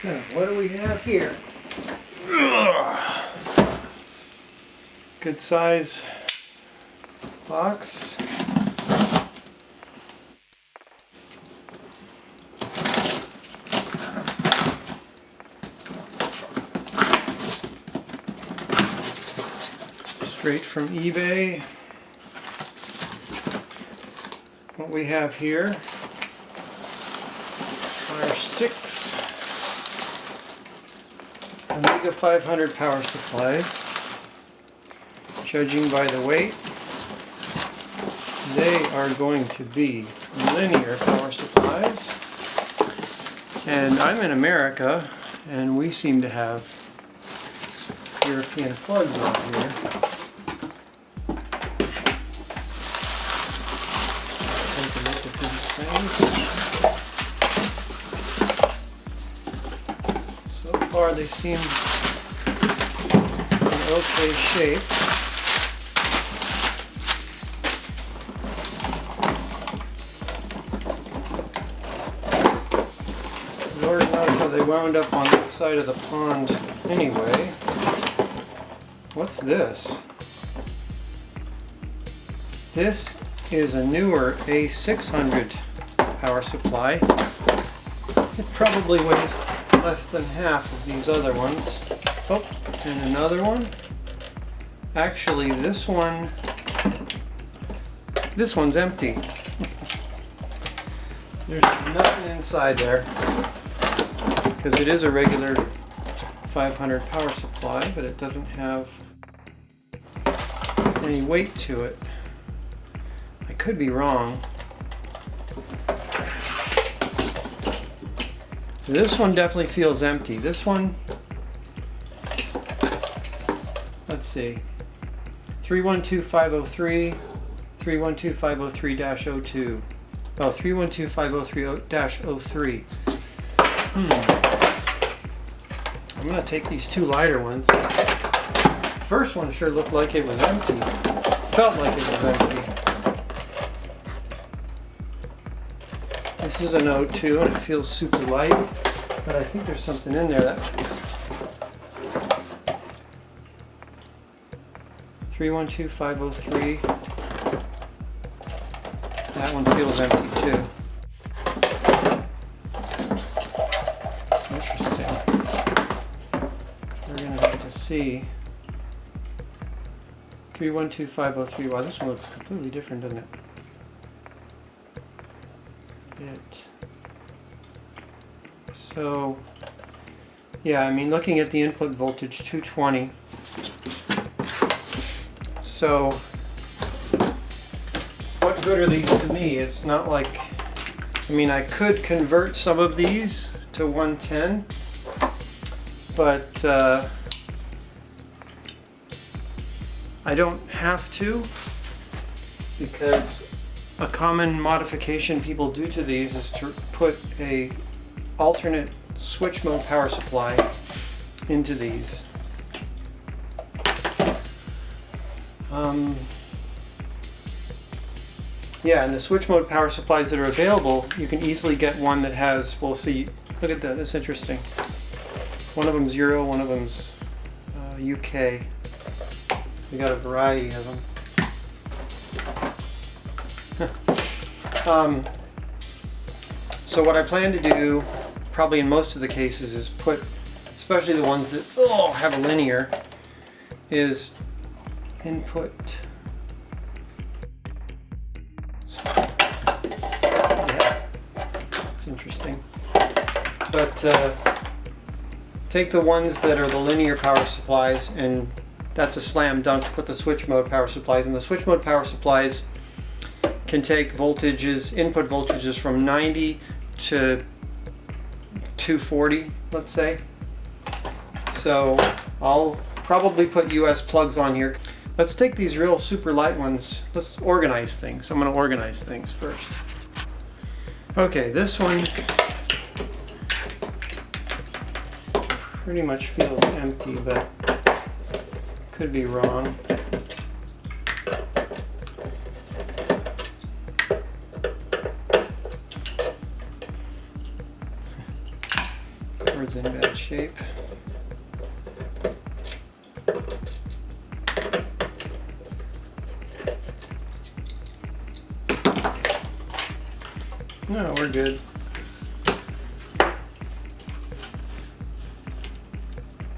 Now, what do we have here? Good size box. Straight from eBay. What we have here are 6 Amiga 500 power supplies. Judging by the weight, they are going to be linear power supplies. And I'm in America, and we seem to have European plugs on here. Take a look at these things. So far they seem in okay shape. Lord knows how they wound up on this side of the pond anyway. What's this? This is a newer A600 power supply. It probably weighs less than half of these other ones. Oh, and another one. Actually, this one's empty. There's nothing inside there, because it is a regular 500 power supply, but it doesn't have any weight to it. I could be wrong. This one definitely feels empty. This one, let's see, 312503, 312503-02. Oh, 312503-03. I'm going to take these two lighter ones. The first one sure looked like it was empty. Felt like it was empty. This is an 02 and it feels super light, but I think there's something in there that 312503. That one feels empty too. It's interesting. We're going to have to see. 312503. Wow, this one looks completely different, doesn't it? So, yeah, I mean, looking at the input voltage, 220. So, what good are these to me? It's not like, I mean, I could convert some of these to 110, but I don't have to, because a common modification people do to these is to put a alternate switch mode power supply into these. Yeah, and the switch mode power supplies that are available, you can easily get one that has, well, see, look at that, that's interesting. One of them's Euro, one of them's UK. We got a variety of them. So what I plan to do, probably in most of the cases, is put, especially the ones that have a linear, is input. Yeah, it's interesting. But take the ones that are the linear power supplies, and that's a slam dunk to put the switch mode power supplies. And the switch mode power supplies can take voltages, input voltages from 90 to 240, let's say. So I'll probably put US plugs on here. Let's take these real super light ones. Let's organize things. I'm going to organize things first. Okay, this one pretty much feels empty, but could be wrong. one's in bad shape. No, we're good.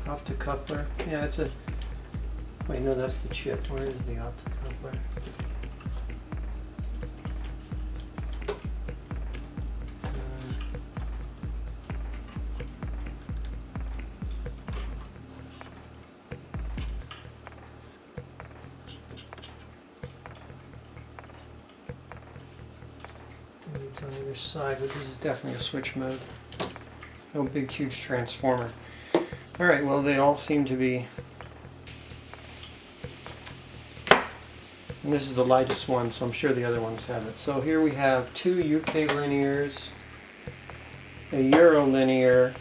Optocoupler. Yeah, it's a... Wait, no, that's the chip. Where is the optocoupler? It's on either side, but this is definitely a switch mode. No big, huge transformer. Alright, well, they all seem to be... And this is the lightest one, so I'm sure the other ones have it. So here we have two UK linears, a Euro linear,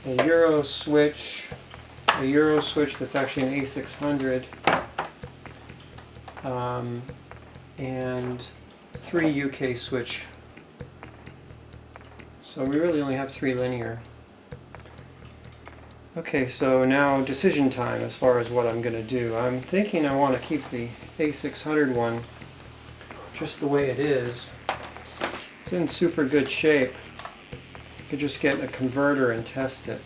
a Euro switch that's actually an A600, and 3 UK switch. So we really only have 3 linear. Okay, so now decision time as far as what I'm going to do. I'm thinking I want to keep the A600 one just the way it is. It's in super good shape. I could just get a converter and test it.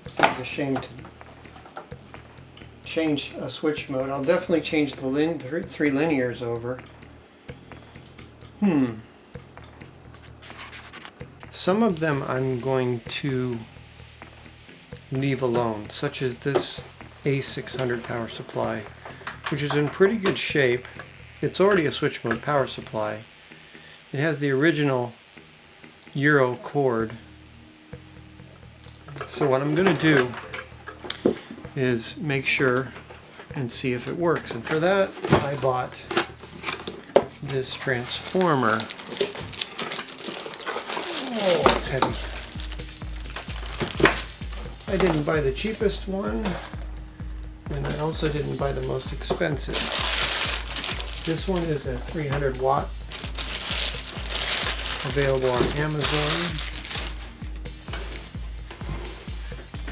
Seems a shame to change a switch mode. I'll definitely change the 3 linears over. Some of them I'm going to leave alone, such as this A600 power supply, which is in pretty good shape. It's already a switch mode power supply. It has the original Euro cord. So what I'm going to do is make sure and see if it works. And for that, I bought this transformer. Oh, it's heavy. I didn't buy the cheapest one, and I also didn't buy the most expensive. This one is a 300 watt, available on Amazon.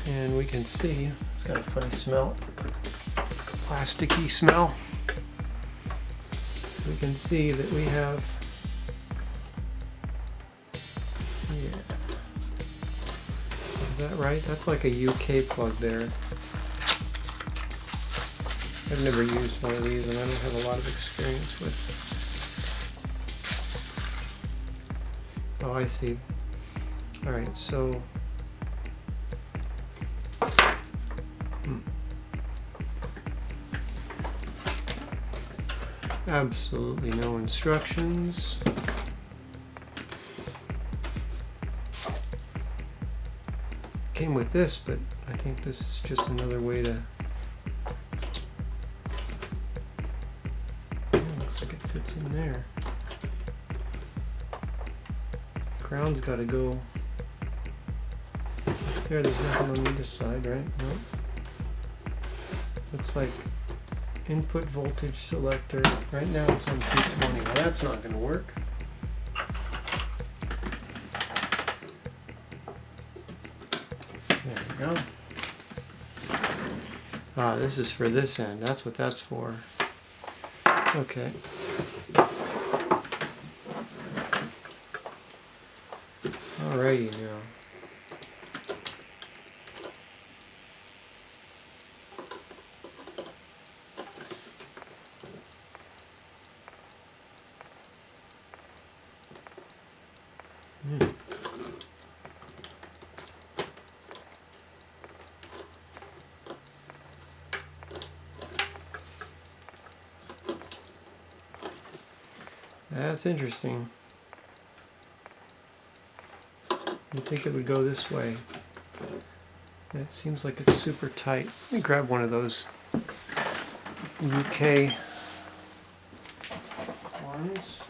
And we can see, it's got a funny smell, plasticky smell. We can see that we have, yeah, is that right? That's like a UK plug there. I've never used one of these and I don't have a lot of experience with. Oh, I see. Alright, so absolutely no instructions. Came with this, but I think this is just another way to... Yeah, looks like it fits in there. Crown's got to go there. There's nothing on either side, right? Nope. Looks like input voltage selector. Right now it's on 220. Well, that's not going to work. There we go. Ah, this is for this end. That's what that's for. Okay. Alrighty now. That's interesting. You'd think it would go this way. That seems like it's super tight. Let me grab one of those UK ones.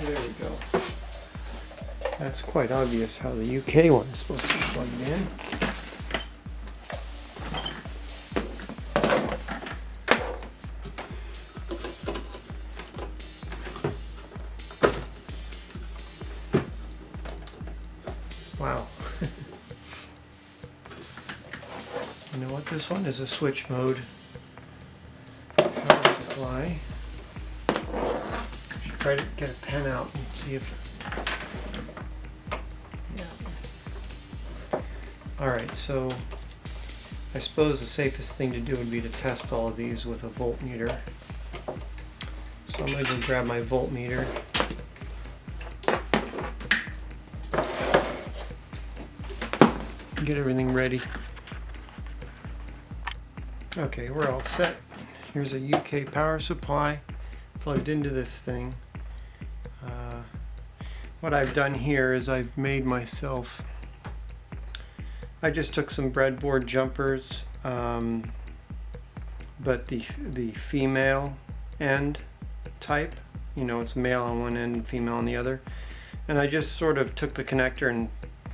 There we go. it's quite obvious how the UK one is supposed to be plugged in. Wow. You know what? This one is a switch mode power supply. Should try to get a pen out and see if. Yeah. Alright, so I suppose the safest thing to do would be to test all of these with a voltmeter. So I'm going to go grab my voltmeter. Get everything ready. Okay, we're all set. Here's a UK power supply plugged into this thing. What I've done here is I've made myself, I just took some breadboard jumpers, but the female end type, you know, it's male on one end and female on the other, and I just sort of took the connector and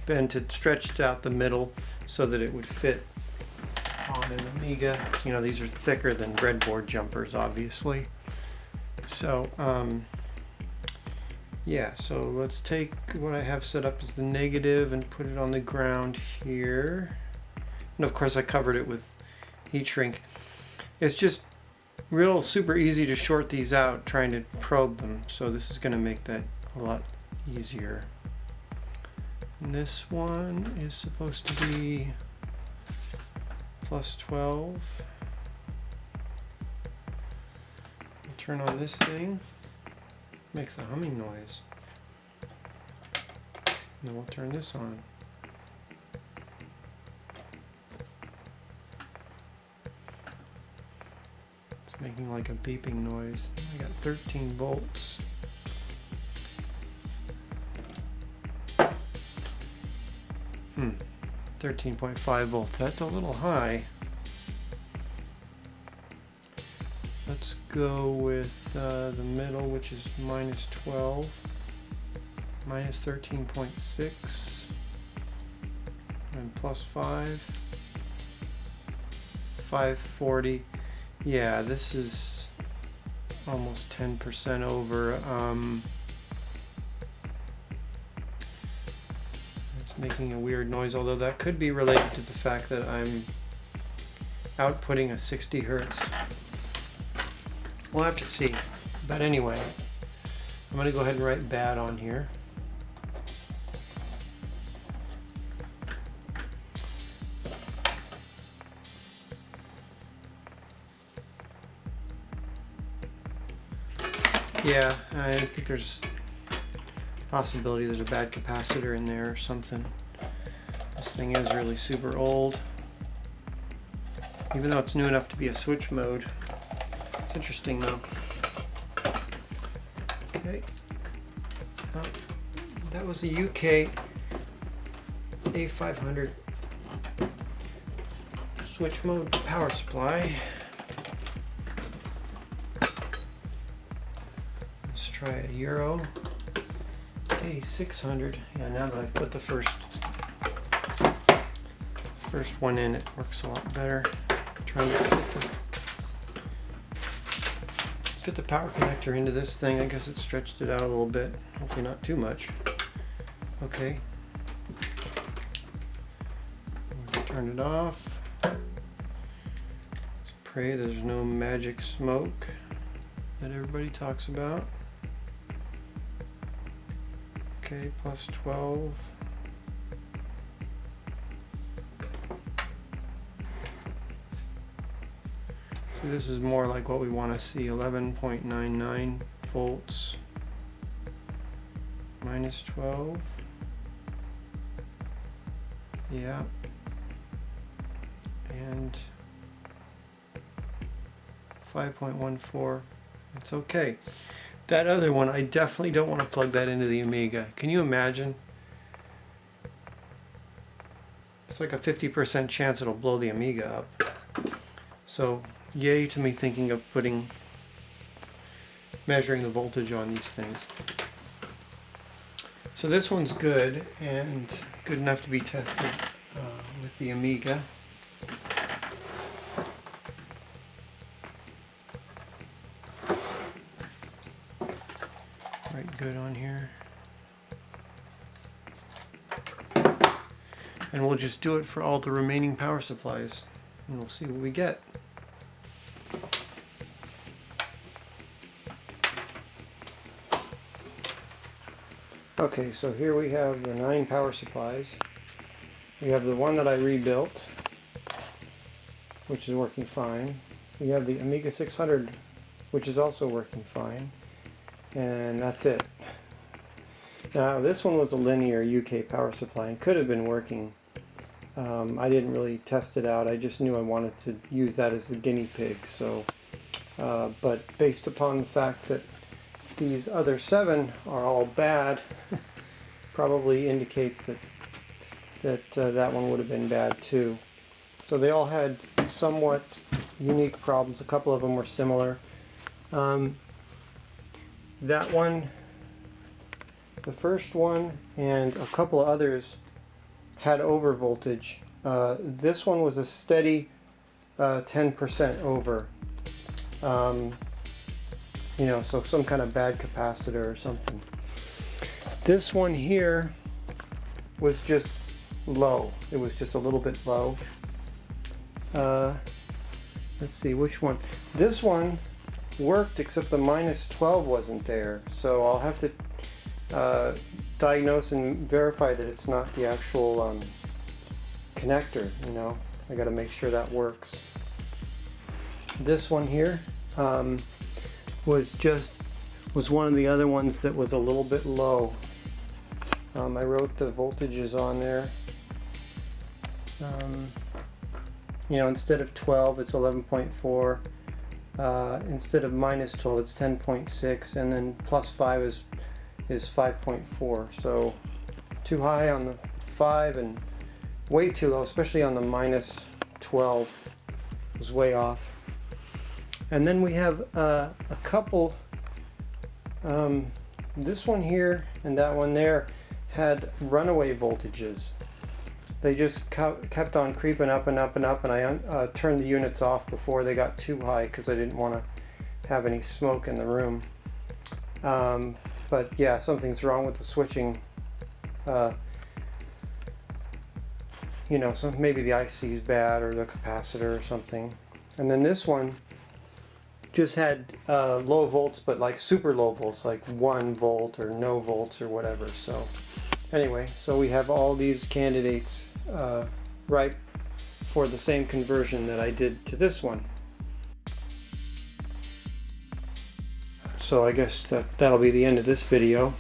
bent it, stretched out the middle so that it would fit on an Amiga. You know, these are thicker than breadboard jumpers, obviously. So, yeah, so let's take what I have set up as the negative and put it on the ground here. And of course I covered it with heat shrink. It's just real super easy to short these out trying to probe them. So this is going to make that a lot easier. And this one is supposed to be plus 12. I'll turn on this thing. Makes a humming noise. And then we'll turn this on. It's making like a beeping noise. I got 13 volts. 13.5 volts. That's a little high. Let's go with the middle, which is minus 12, minus 13.6, and plus 5, 540. Yeah, this is almost 10% over. It's making a weird noise, although that could be related to the fact that I'm outputting a 60 hertz. We'll have to see. But anyway, I'm going to go ahead and write bad on here. Yeah, I think there's a possibility there's a bad capacitor in there or something. This thing is really super old. Even though it's new enough to be a switch mode. It's interesting though. Okay. That was a UK A500 switch mode power supply. Let's try a Euro A600. Yeah, now that I've put the first one in, it works a lot better. Trying to fit the power connector into this thing. I guess it stretched it out a little bit. Hopefully not too much. Okay. Turn it off. Let's pray there's no magic smoke that everybody talks about. Okay, plus 12. So this is more like what we want to see, 11.99 volts, minus 12, yeah, and 5.14, it's okay. That other one, I definitely don't want to plug that into the Amiga. Can you imagine? It's like a 50% chance it'll blow the Amiga up. So yay to me thinking of measuring the voltage on these things. So this one's good and good enough to be tested with the Amiga. Right, good on here. And we'll just do it for all the remaining power supplies and we'll see what we get. Okay, so here we have the 9 power supplies. We have the one that I rebuilt, which is working fine. We have the Amiga 600, which is also working fine. And that's it. Now this one was a linear UK power supply and could have been working. I didn't really test it out. I just knew I wanted to use that as the guinea pig. So, but based upon the fact that these other 7 are all bad, probably indicates that one would have been bad too. So they all had somewhat unique problems. A couple of them were similar. That one, the first one, and a couple of others had over voltage. This one was a steady 10% over. You know, so some kind of bad capacitor or something. This one here was just low. It was just a little bit low. Let's see which one. This one worked except the -12 wasn't there. So I'll have to diagnose and verify that it's not the actual connector. You know, I got to make sure that works. This one here was one of the other ones that was a little bit low. I wrote the voltages on there. You know, instead of 12 it's 11.4, instead of -12 it's 10.6, and then +5 is 5.4. So too high on the 5 and way too low, especially on the -12. It was way off. And then we have a couple, this one here and that one there had runaway voltages. They just kept on creeping up and up and up, and I turned the units off before they got too high because I didn't want to have any smoke in the room. But yeah, something's wrong with the switching. You know, maybe the IC is bad or the capacitor or something. And then this one just had low volts, but like super low volts, like 1 volt or no volts or whatever. So anyway, so we have all these candidates ripe for the same conversion that I did to this one. So I guess that'll be the end of this video.